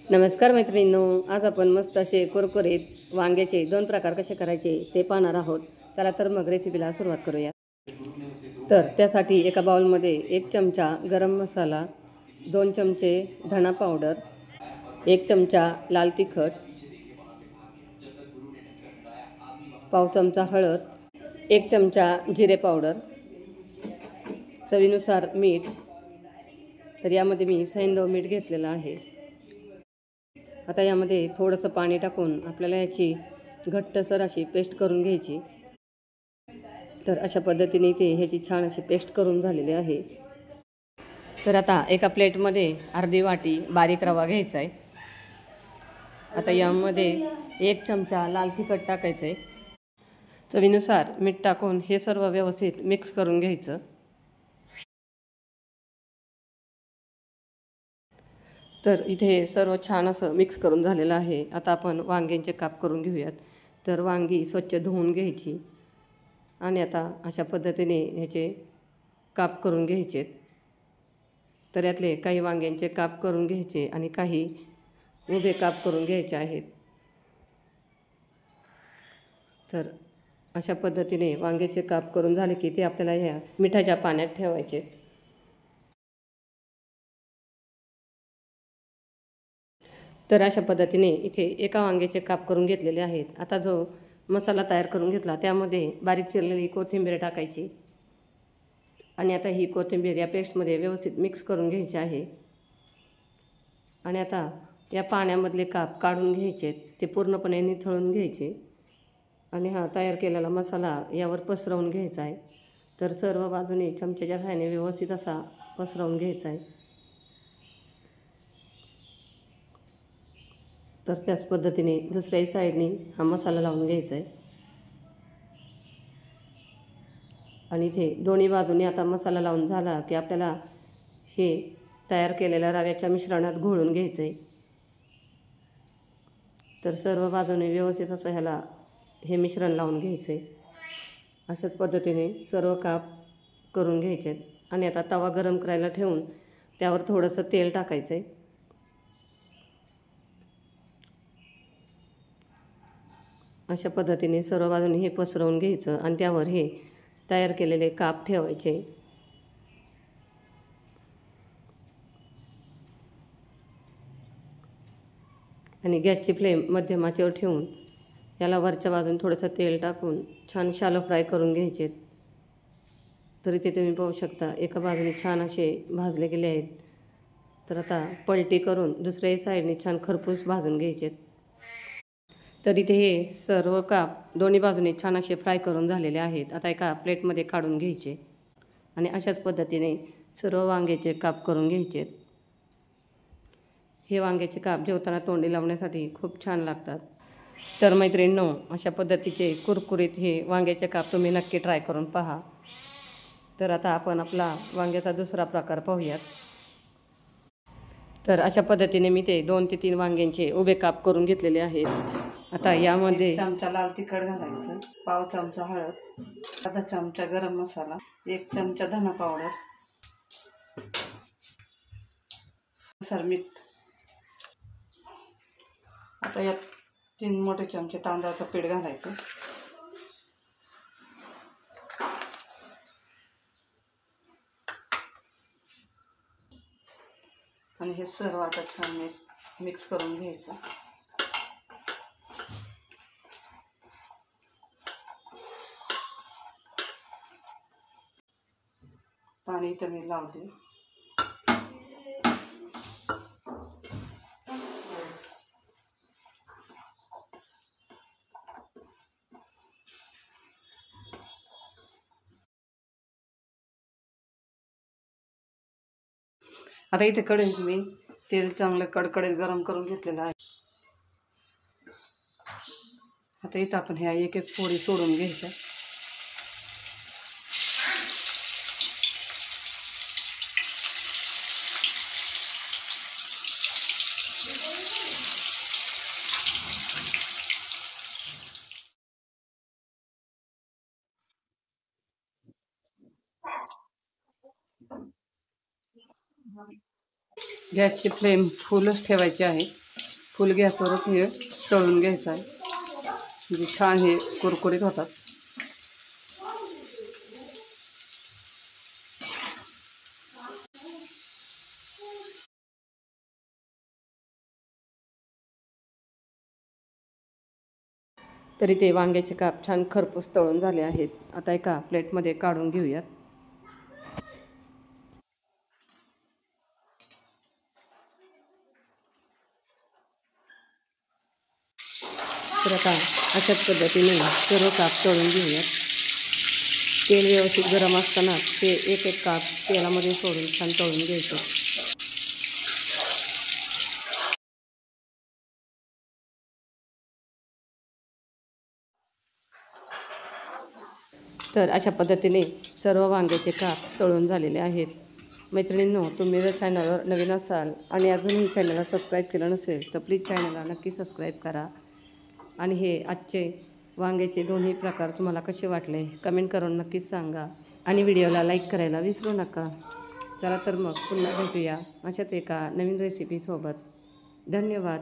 नमस्कार मैत्रिणींनो, आज आपण मस्त असे कुरकुरीत वांग्याचे दोन प्रकार कसे करायचे ते पाहणार आहोत। चला तर मग रेसिपीला सुरुवात करूया। तर त्यासाठी एका बाउलमध्ये 1 चमचा गरम मसाला, 2 चमचे धना पावडर, 1 चमचा लाल तिखट, पाव चमचा हळद, 1 चमचा जिरे पावडर, चवीनुसार मीठ। तर यामध्ये मी सैंधव मीठ घेतलेलं आहे। आता यामध्ये थोडंसं पाणी टाकून आपल्याला याची घट्टसर अशी पेस्ट करून घ्यायची। तर अशा पद्धतीने इथे ह्याची छान अशी पेस्ट करून झालेली आहे। तर आता एका प्लेटमध्ये अर्धी वाटी बारीक रवा घ्यायचा आहे। आता यामध्ये 1 चमचा लाल तिखट टाकायचं आहे। चवीनुसार मीठ टाकून हे सर्व व्यवस्थित मिक्स करून घ्यायचं। तर इथे सर्व छान असं मिक्स करून झालेलं आहे। आता आपण वांग्यांचे काप करून घेऊयात। तर वांगी स्वच्छ धुवून घ्यायची आणि आता अशा पद्धतीने ह्याचे काप करून घ्यायचे। तर यातले काही वांग्यांचे काप करून घ्यायचे आणि काही उभे काप करून घ्यायचे आहेत। तर अशा पद्धतीने वांग्याचे काप करून झाले की ते आपल्याला ह्या मिठाच्या पाण्यात ठेवायचे। तर अशा पद्धतीने इथे एका वांग्याचे काप करून घेतलेले आहेत। आता जो मसाला तयार करून घेतला त्यामध्ये बारीक चिरलेली कोथिंबीर टाकायची आणि आता ही कोथिंबीर या पेस्टमध्ये व्यवस्थित मिक्स करून घ्यायची आहे। आणि आता या पाण्यामधले काप काढून घ्यायचे, ते पूर्णपणे निथळून घ्यायचे आणि हा तयार केलेला मसाला यावर पसरवून घ्यायचा आहे। तर सर्व बाजूने चमच्याच्या सहाय्याने व्यवस्थित असा पसरवून घ्यायचा आहे। तर त्याच पद्धतीने दुसऱ्याही साईडने हा मसाला लावून घ्यायचा आहे आणि इथे दोन्ही बाजूने आता मसाला लावून झाला की आपल्याला हे तयार केलेल्या रव्याच्या मिश्रणात घोळून घ्यायचं आहे। तर सर्व बाजूने व्यवस्थित असं ह्याला हे मिश्रण लावून घ्यायचं आहे। अशाच पद्धतीने सर्व काप करून घ्यायचे आणि आता तवा गरम करायला ठेवून त्यावर थोडंसं तेल टाकायचं आहे। अशा पद्धतीने सर्व बाजूने हे पसरवून घ्यायचं आणि त्यावर हे तयार केलेले काप ठेवायचे आणि गॅसची फ्लेम मध्यम आचेवर ठेवून याला वरच्या बाजून थोडंसं तेल टाकून छान शालो फ्राय करून घ्यायचे। तर इथे तुम्ही पाहू शकता एका बाजूने छान असे भाजले गेले आहेत। तर आता पलटी करून दुसऱ्याही साईडने छान खरपूस भाजून घ्यायचे। तर इथे हे सर्व काप दोन्ही बाजूने छान असे फ्राय करून झालेले आहेत। आता एका प्लेटमध्ये काढून घ्यायचे आणि अशाच पद्धतीने सर्व वांग्याचे काप करून घ्यायचे। हे वांग्याचे काप जेवताना तोंडी लावण्यासाठी खूप छान लागतात। तर मैत्रिणींनो, अशा पद्धतीचे कुरकुरीत हे वांग्याचे काप तुम्ही नक्की ट्राय करून पहा। तर आता आपण आपला वांग्याचा दुसरा प्रकार पाहूयात। तर अशा पद्धतीने मी ते 2 ते 3 वांग्यांचे उभे काप करून घेतलेले आहेत। आता यामध्ये 1 चमचा लाल तिखट घालायचं, पाव चमचा हळद, अर्धा चमचा गरम मसाला, 1 चमचा धना पावडर, मीठ। आता यात 3 मोठे चमचे तांदळाचं पीठ घालायचं आणि हे सर्व आता छान मिक्स करून घ्यायचं। पाणी इथं मी लावते। आता इथे कढईत मी तेल चांगलं कडकडीत गरम करून घेतलेलं आहे। आता इथं आपण ह्या एक एक फोडी सोडून घ्यायच्या। गॅसची फ्लेम फुलच ठेवायची आहे। फुल गॅसवरच हे तळून घ्यायचं आहे, म्हणजे छान हे कुरकुरीत होतात. तरी ते वांग्याचे काप छान खरपूस तळून झाले आहेत. आता एका प्लेटमध्ये काढून घेऊयात. तर आता अशाच पद्धतीने सर्व काप तळून घेऊयात. तेल व्यवस्थित गरम असताना ते एक एक काप तेलामध्ये सोडून छान तळून घ्यायचं. तर अशा पद्धतीने सर्व वांग्याचे काप तळून झालेले आहेत. मैत्रिणींनो, तुम्ही जर चॅनलवर नवीन असाल आणि अजूनही चॅनलला सबस्क्राईब केलं नसेल तर प्लीज चॅनलला नक्की सबस्क्राईब करा. आणि हे आजचे वांग्याचे दोन्ही प्रकार तुम्हाला कसे वाटले कमेंट करून नक्कीच सांगा. आणि व्हिडिओला लाईक करायला विसरू नका. चला तर मग पुन्हा भेटूया अशाच एका नवीन रेसिपीसोबत. धन्यवाद.